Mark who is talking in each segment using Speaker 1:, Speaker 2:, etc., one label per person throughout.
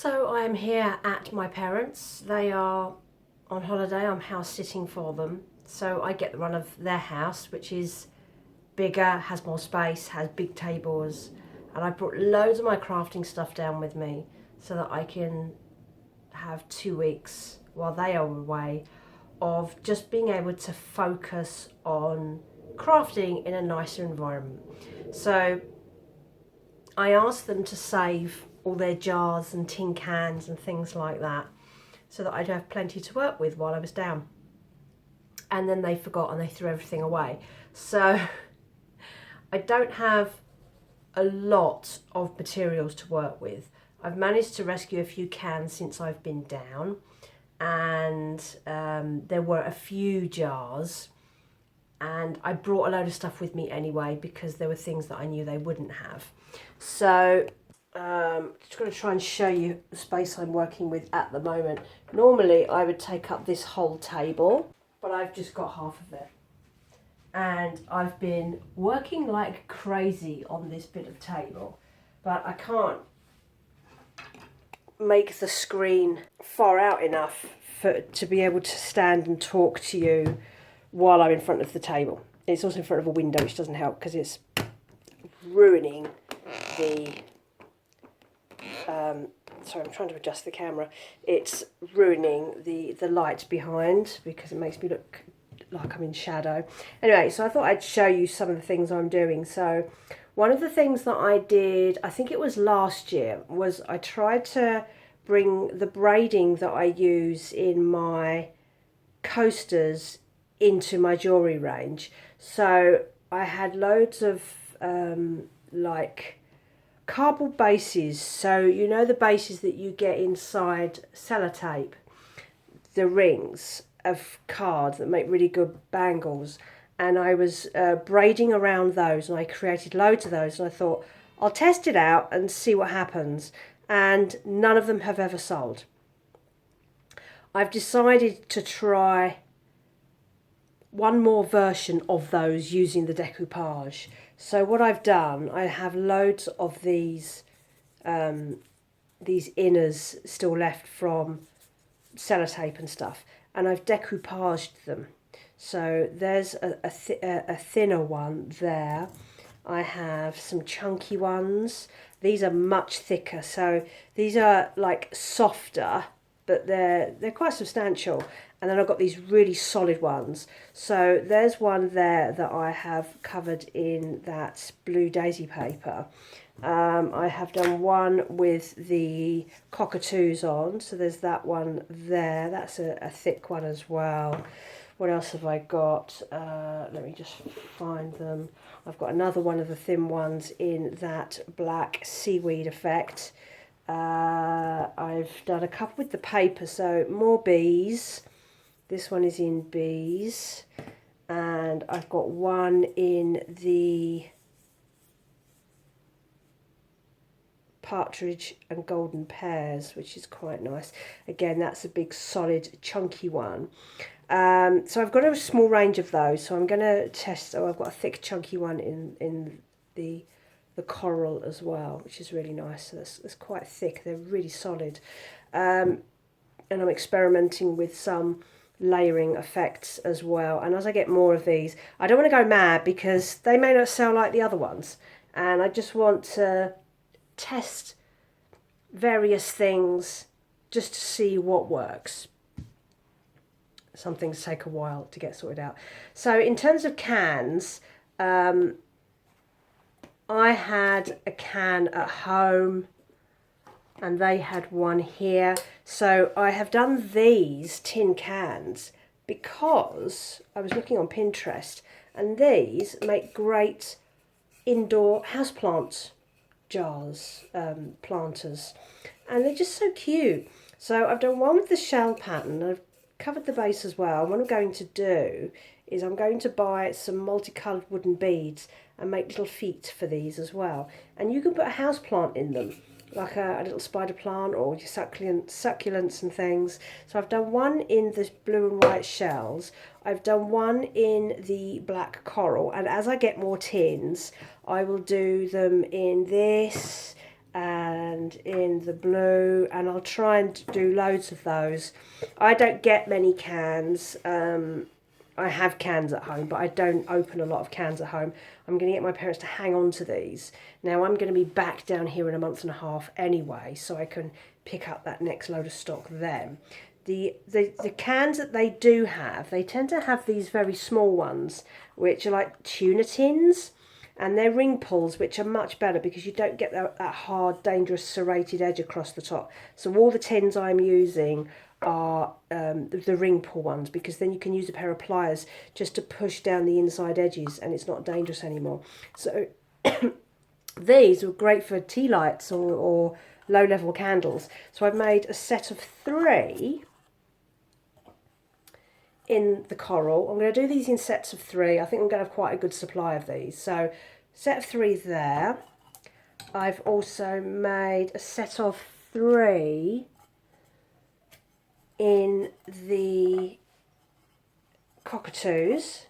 Speaker 1: So I am here at my parents'. They are on holiday. I'm house sitting for them. So I get the run of their house, which is bigger, has more space, has big tables. And I brought loads of my crafting stuff down with me so that I can have 2 weeks while they are away of just being able to focus on crafting in a nicer environment. So I asked them to save all their jars and tin cans and things like that so that I'd have plenty to work with while I was down. And then they forgot and they threw everything away. So I don't have a lot of materials to work with. I've managed to rescue a few cans since I've been down, and there were a few jars, and I brought a load of stuff with me anyway because there were things that I knew they wouldn't have. So just going to try and show you the space I'm working with at the moment. Normally I would take up this whole table, but I've just got half of it. And I've been working like crazy on this bit of table, but I can't make the screen far out enough to be able to stand and talk to you while I'm in front of the table. It's also in front of a window, which doesn't help because it's ruining the sorry, I'm trying to adjust the camera. It's ruining the light behind because it makes me look like I'm in shadow. Anyway, so I thought I'd show you some of the things I'm doing. So one of the things that I did, I think it was last year, was I tried to bring the braiding that I use in my coasters into my jewellery range. So I had loads of like cardboard bases. So you know the bases that you get inside sellotape, the rings of cards that make really good bangles, and I was braiding around those, and I created loads of those, and I thought I'll test it out and see what happens, and none of them have ever sold. I've decided to try one more version of those using the decoupage. So what I've done, I have loads of these inners still left from sellotape and stuff, and I've decoupaged them. So there's a thinner one there. I have some chunky ones. These are much thicker, so these are like softer, but they're quite substantial. And then I've got these really solid ones. So there's one there that I have covered in that blue daisy paper. I have done one with the cockatoos on, so there's that one there. That's a thick one as well. What else have I got? Let me just find them. I've got another one of the thin ones in that black seaweed effect. I've done a couple with the paper, so more bees. This one is in bees, and I've got one in the partridge and golden pears, which is quite nice. Again, that's a big solid chunky one. So I've got a small range of those, so I'm going to test. Oh, I've got a thick chunky one in the coral as well, which is really nice. So that's quite thick. They're really solid, and I'm experimenting with some layering effects as well. And as I get more of these, I don't want to go mad because they may not sell like the other ones, and I just want to test various things just to see what works. Some things take a while to get sorted out. So in terms of cans, I had a can at home and they had one here. So I have done these tin cans because I was looking on Pinterest, and these make great indoor houseplant jars, planters, and they're just so cute. So I've done one with the shell pattern. I've covered the base as well. And what I'm going to do is I'm going to buy some multicoloured wooden beads and make little feet for these as well. And you can put a house plant in them, like a little spider plant or your succulents and things. So I've done one in the blue and white shells. I've done one in the black coral, and as I get more tins, I will do them in this and in the blue, and I'll try and do loads of those. I don't get many cans. I have cans at home, but I don't open a lot of cans at home. I'm going to get my parents to hang on to these. Now I'm going to be back down here in a month and a half anyway, so I can pick up that next load of stock then. The cans that they do have, they tend to have these very small ones, which are like tuna tins, and they're ring pulls, which are much better because you don't get that hard, dangerous serrated edge across the top. So all the tins I'm using are the ring pull ones, because then you can use a pair of pliers just to push down the inside edges and it's not dangerous anymore. So these are great for tea lights or low level candles. So I've made a set of 3 in the coral. I'm going to do these in sets of 3. I think I'm going to have quite a good supply of these. So set of 3 there. I've also made a set of 3 in the cockatoos.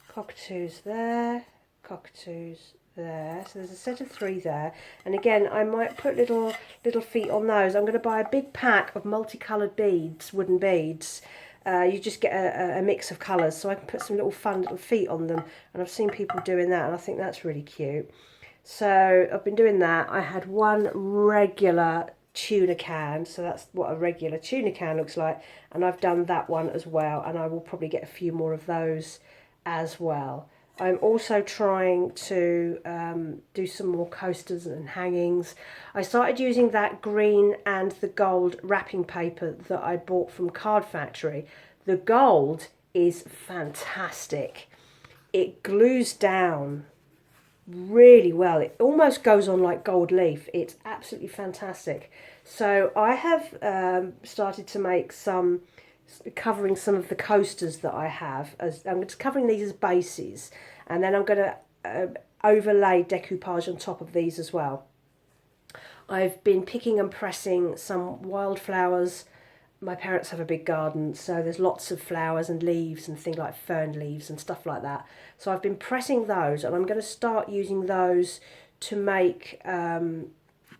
Speaker 1: Cockatoos there, cockatoos there. So there's a set of 3 there. And again, I might put little feet on those. I'm going to buy a big pack of multicoloured beads, wooden beads. You just get a mix of colours, so I can put some fun little feet on them. And I've seen people doing that, and I think that's really cute. So I've been doing that. I had one regular tuna can, so that's what a regular tuna can looks like, and I've done that one as well, and I will probably get a few more of those as well. I'm also trying to do some more coasters and hangings. I started using that green and the gold wrapping paper that I bought from Card Factory. The gold is fantastic. It glues down really well. It almost goes on like gold leaf. It's absolutely fantastic. So I have started to make some, covering some of the coasters that I have. I'm just covering these as bases, and then I'm going to overlay decoupage on top of these as well. I've been picking and pressing some wildflowers. My parents have a big garden, so there's lots of flowers and leaves and things like fern leaves and stuff like that. So I've been pressing those, and I'm going to start using those to make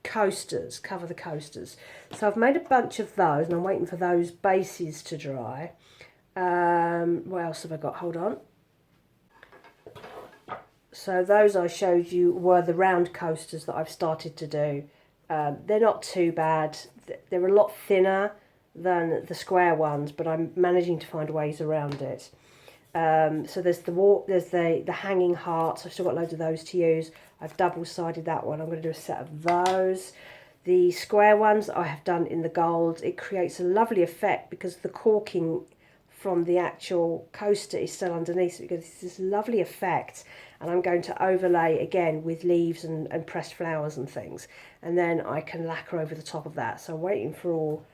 Speaker 1: coasters, cover the coasters. So I've made a bunch of those, and I'm waiting for those bases to dry. What else have I got? Hold on. So those I showed you were the round coasters that I've started to do. They're not too bad. They're a lot thinner than the square ones, but I'm managing to find ways around it. So there's the hanging hearts. I've still got loads of those to use. I've double-sided that one. I'm going to do a set of those. The square ones I have done in the gold. It creates a lovely effect because the corking from the actual coaster is still underneath, so it gives this lovely effect. And I'm going to overlay again with leaves and pressed flowers and things, and then I can lacquer over the top of that. So I'm waiting for all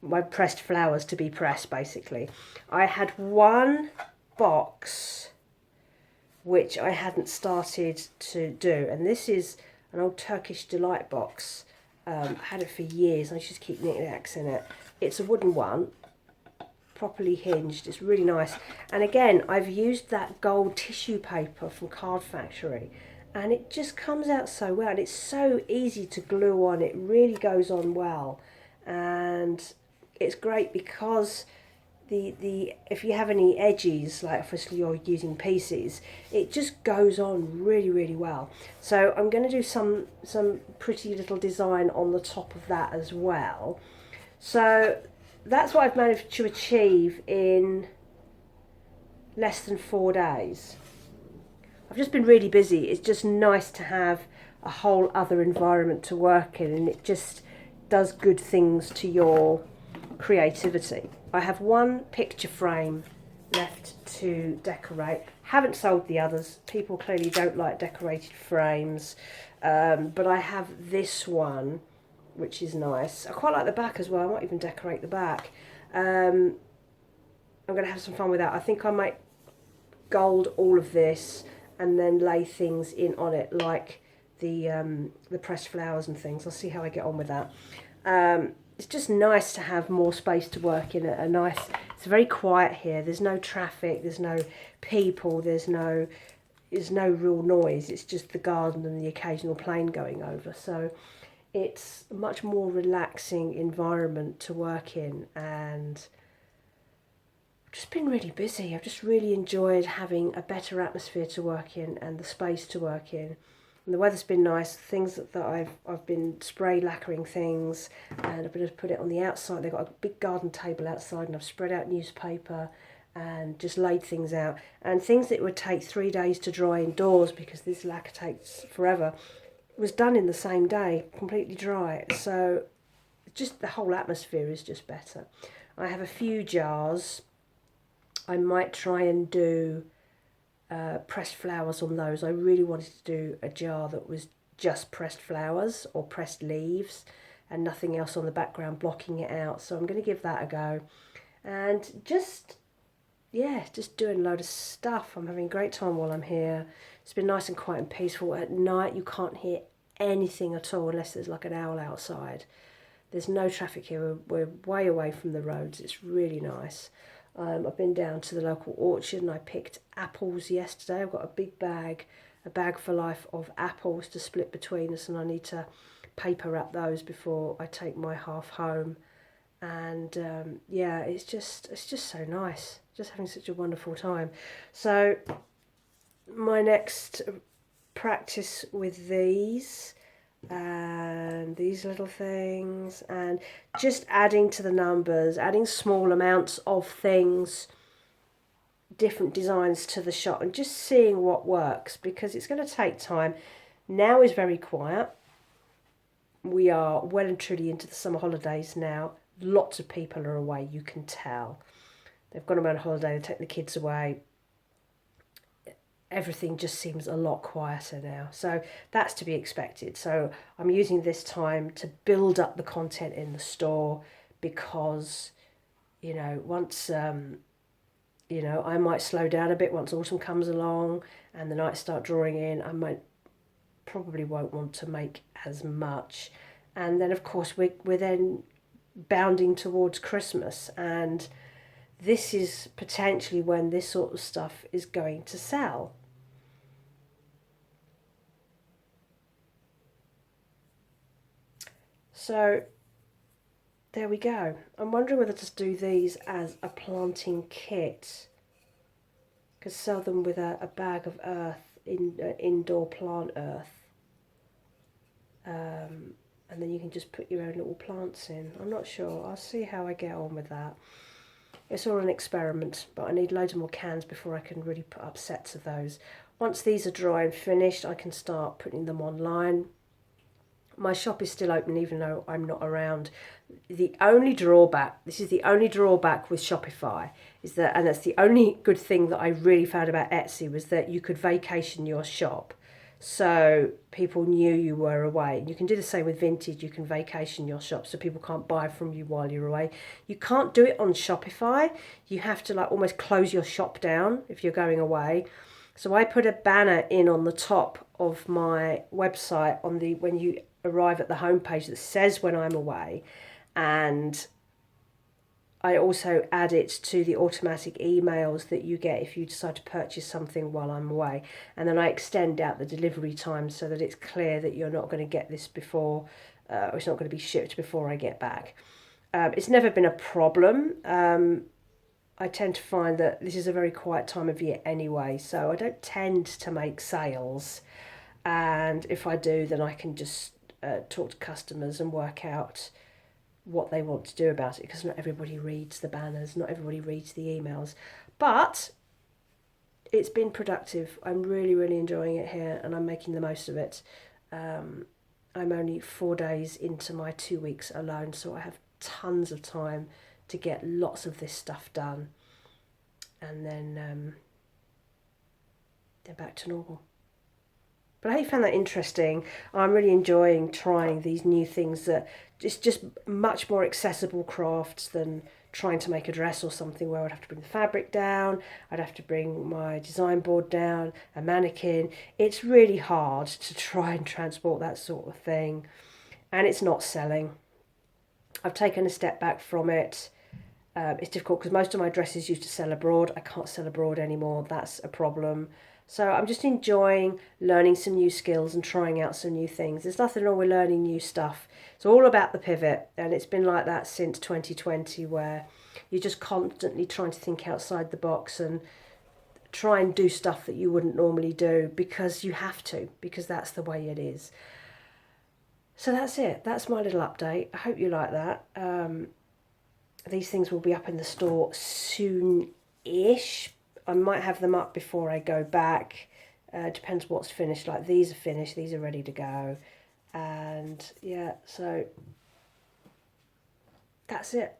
Speaker 1: my pressed flowers to be pressed, basically. I had one box which I hadn't started to do, and this is an old Turkish Delight box. I had it for years, and I just keep knickknacks in it. It's a wooden one, properly hinged. It's really nice. And again, I've used that gold tissue paper from Card Factory, and it just comes out so well, and it's so easy to glue on. It really goes on well, and it's great because the if you have any edges, like obviously you're using pieces, it just goes on really well. So I'm going to do some pretty little design on the top of that as well. So that's what I've managed to achieve in less than 4 days. I've just been really busy. It's just nice to have a whole other environment to work in, and it just does good things to your creativity. I have one picture frame left to decorate. Haven't sold the others. People clearly don't like decorated frames, but I have this one, which is nice. I quite like the back as well. I might even decorate the back. I'm going to have some fun with that. I think I might gold all of this and then lay things in on it, like the pressed flowers and things. I'll see how I get on with that. It's just nice to have more space to work in. It's very quiet here. There's no traffic, there's no people, there's no is no real noise. It's just the garden and the occasional plane going over. So it's a much more relaxing environment to work in, and I've just been really busy. I've just really enjoyed having a better atmosphere to work in and the space to work in. And the weather's been nice. Things that I've been spray lacquering things, and I've been able to put it on the outside. They've got a big garden table outside, and I've spread out newspaper and just laid things out. And things that would take 3 days to dry indoors, because this lacquer takes forever, was done in the same day, completely dry. So just the whole atmosphere is just better. I have a few jars. I might try and do pressed flowers on those. I really wanted to do a jar that was just pressed flowers or pressed leaves and nothing else on the background blocking it out. So I'm going to give that a go. And just doing a load of stuff. I'm having a great time while I'm here. It's been nice and quiet and peaceful. At night you can't hear anything at all unless there's like an owl outside. There's no traffic here. We're way away from the roads. It's really nice. I've been down to the local orchard and I picked apples yesterday. I've got a bag for life of apples to split between us, and I need to paper wrap those before I take my half home. And it's just so nice. Just having such a wonderful time. So my next practice with these and these little things, and just adding to the numbers, adding small amounts of things, different designs to the shop, and just seeing what works, because it's going to take time. Now is very quiet. We are well and truly into the summer holidays now. Lots of people are away, you can tell. They've gone away on holiday, they take the kids away. Everything just seems a lot quieter now. So that's to be expected. So I'm using this time to build up the content in the store, because, once, I might slow down a bit once autumn comes along and the nights start drawing in. Probably won't want to make as much. And then, of course, we're then bounding towards Christmas, and this is potentially when this sort of stuff is going to sell. So there we go. I'm wondering whether to do these as a planting kit. Could sell them with a bag of earth, indoor plant earth. And then you can just put your own little plants in. I'm not sure. I'll see how I get on with that. It's all an experiment, but I need loads more cans before I can really put up sets of those. Once these are dry and finished, I can start putting them online. My shop is still open even though I'm not around. This is the only drawback with Shopify, and that's the only good thing that I really found about Etsy, was that you could vacation your shop. So people knew you were away. You can do the same with Vinted. You can vacation your shop so people can't buy from you while you're away. You can't do it on Shopify. You have to almost close your shop down if you're going away. So I put a banner in on the top of my website when you arrive at the homepage that says when I'm away, and I also add it to the automatic emails that you get if you decide to purchase something while I'm away. And then I extend out the delivery time so that it's clear that you're not going to get this before, or it's not going to be shipped before I get back. It's never been a problem. I tend to find that this is a very quiet time of year anyway, so I don't tend to make sales. And if I do, then I can just talk to customers and work out what they want to do about it, because not everybody reads the banners, not everybody reads the emails. But it's been productive. I'm really, really enjoying it here, and I'm making the most of it. I'm only 4 days into my 2 weeks alone, so I have tons of time to get lots of this stuff done, and then back to normal. But I hope you found that interesting. I'm really enjoying trying these new things that just much more accessible crafts than trying to make a dress or something where I'd have to bring the fabric down, I'd have to bring my design board down, a mannequin. It's really hard to try and transport that sort of thing, and it's not selling. I've taken a step back from it. It's difficult because most of my dresses used to sell abroad. I can't sell abroad anymore. That's a problem. So I'm just enjoying learning some new skills and trying out some new things. There's nothing wrong with learning new stuff. It's all about the pivot, and it's been like that since 2020, where you're just constantly trying to think outside the box and try and do stuff that you wouldn't normally do because you have to, because that's the way it is. So that's it. That's my little update. I hope you like that. These things will be up in the store soon-ish. I might have them up before I go back. Depends what's finished. Like these are finished. These are ready to go. And yeah, so that's it.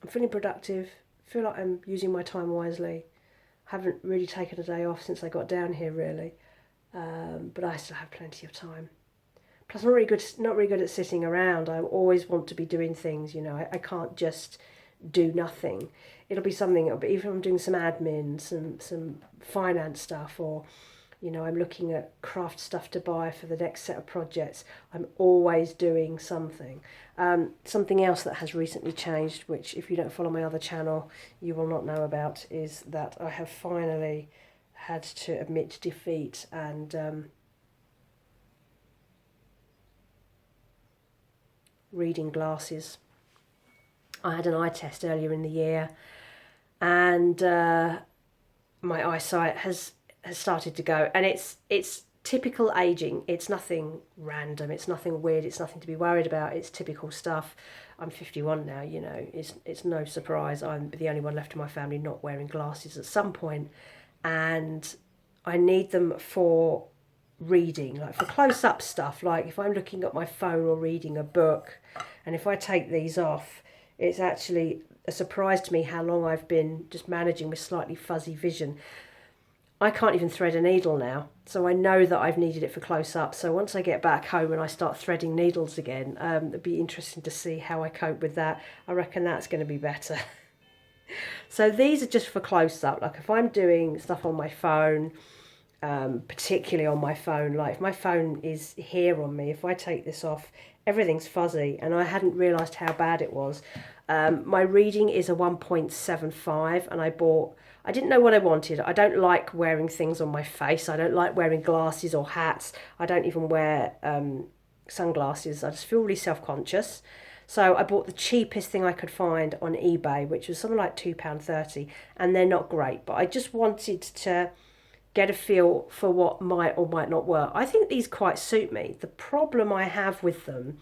Speaker 1: I'm feeling productive. Feel like I'm using my time wisely. Haven't really taken a day off since I got down here, really. But I still have plenty of time. Plus, I'm not really good at sitting around. I always want to be doing things, you know. I can't just do nothing. It'll be something, even if I'm doing some admin, some finance stuff, or, you know, I'm looking at craft stuff to buy for the next set of projects. I'm always doing something. Something else that has recently changed, which if you don't follow my other channel, you will not know about, is that I have finally had to admit defeat and reading glasses. I had an eye test earlier in the year, and my eyesight has started to go, and it's typical aging. It's nothing random, it's nothing weird, it's nothing to be worried about. It's typical stuff. I'm 51 now, you know, it's no surprise. I'm the only one left in my family not wearing glasses at some point, and I need them for reading, like for close-up stuff, like if I'm looking at my phone or reading a book, and if I take these off, it's actually a surprise to me how long I've been just managing with slightly fuzzy vision. I can't even thread a needle now, so I know that I've needed it for close-up. So once I get back home and I start threading needles again, it'd be interesting to see how I cope with that. I reckon that's going to be better. So these are just for close-up, like if I'm doing stuff on my phone, particularly on my phone, like if my phone is here on me, if I take this off, everything's fuzzy, and I hadn't realised how bad it was. My reading is a 1.75, and I didn't know what I wanted. I don't like wearing things on my face. I don't like wearing glasses or hats. I don't even wear sunglasses. I just feel really self-conscious. So I bought the cheapest thing I could find on eBay, which was something like £2.30, and they're not great, but I just wanted to get a feel for what might or might not work. I think these quite suit me. The problem I have with them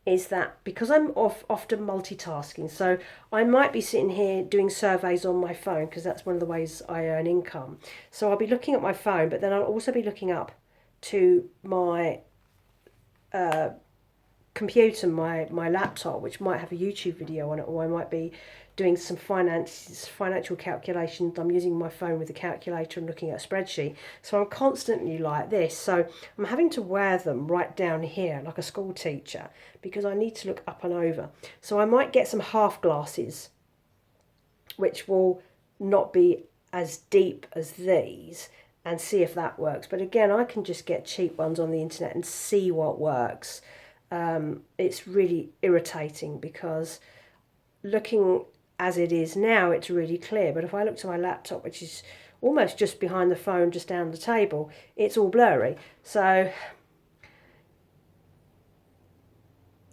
Speaker 1: is that because I'm often multitasking, so I might be sitting here doing surveys on my phone, because that's one of the ways I earn income. So I'll be looking at my phone, but then I'll also be looking up to my computer, my laptop, which might have a YouTube video on it, or I might be doing some financial calculations. I'm using my phone with a calculator and looking at a spreadsheet. So I'm constantly like this. So I'm having to wear them right down here like a school teacher, because I need to look up and over. So I might get some half glasses, which will not be as deep as these, and see if that works. But again, I can just get cheap ones on the internet and see what works. It's really irritating, because looking as it is now, it's really clear. But if I look to my laptop, which is almost just behind the phone, just down the table, it's all blurry. So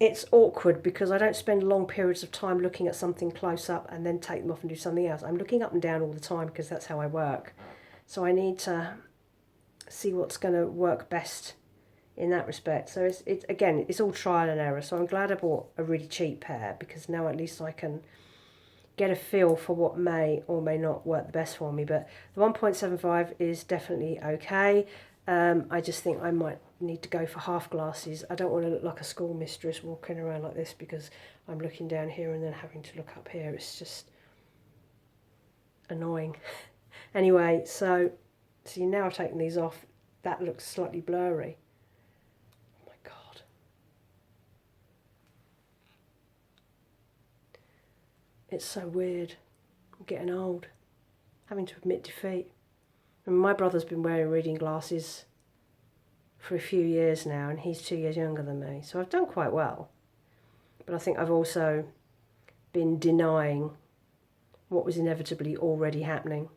Speaker 1: it's awkward, because I don't spend long periods of time looking at something close up and then take them off and do something else. I'm looking up and down all the time, because that's how I work. So I need to see what's going to work best in that respect. So it's again, it's all trial and error. So I'm glad I bought a really cheap pair, because now at least I can get a feel for what may or may not work the best for me. But the 1.75 is definitely okay. I just think I might need to go for half glasses. I don't want to look like a school mistress walking around like this, because I'm looking down here and then having to look up here. It's just annoying. Anyway, so see, now I've taken these off, that looks slightly blurry. It's so weird. I'm getting old, having to admit defeat. And my brother's been wearing reading glasses for a few years now, and he's 2 years younger than me. So I've done quite well. But I think I've also been denying what was inevitably already happening.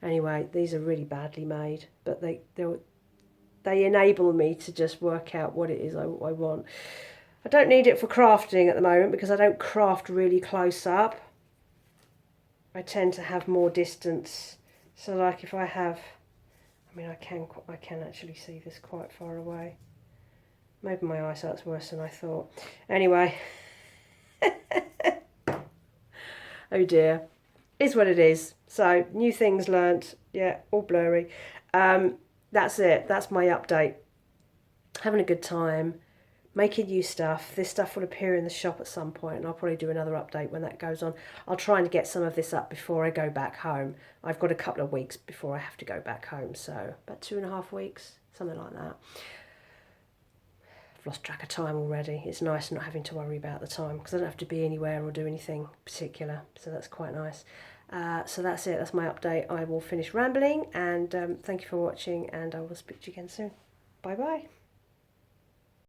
Speaker 1: Anyway, these are really badly made, but they enable me to just work out what it is I want. I don't need it for crafting at the moment because I don't craft really close up. I tend to have more distance. So like if I have, I mean I can actually see this quite far away. Maybe my eyesight's worse than I thought. Anyway. Oh dear. Is what it is. So new things learnt. Yeah, all blurry. That's it. That's my update. Having a good time. Making new stuff. This stuff will appear in the shop at some point, and I'll probably do another update when that goes on. I'll try and get some of this up before I go back home. I've got a couple of weeks before I have to go back home, so about 2.5 weeks, something like that. I've lost track of time already. It's nice not having to worry about the time because I don't have to be anywhere or do anything particular, so that's quite nice. So that's it. That's my update. I will finish rambling, and thank you for watching, and I will speak to you again soon. Bye bye.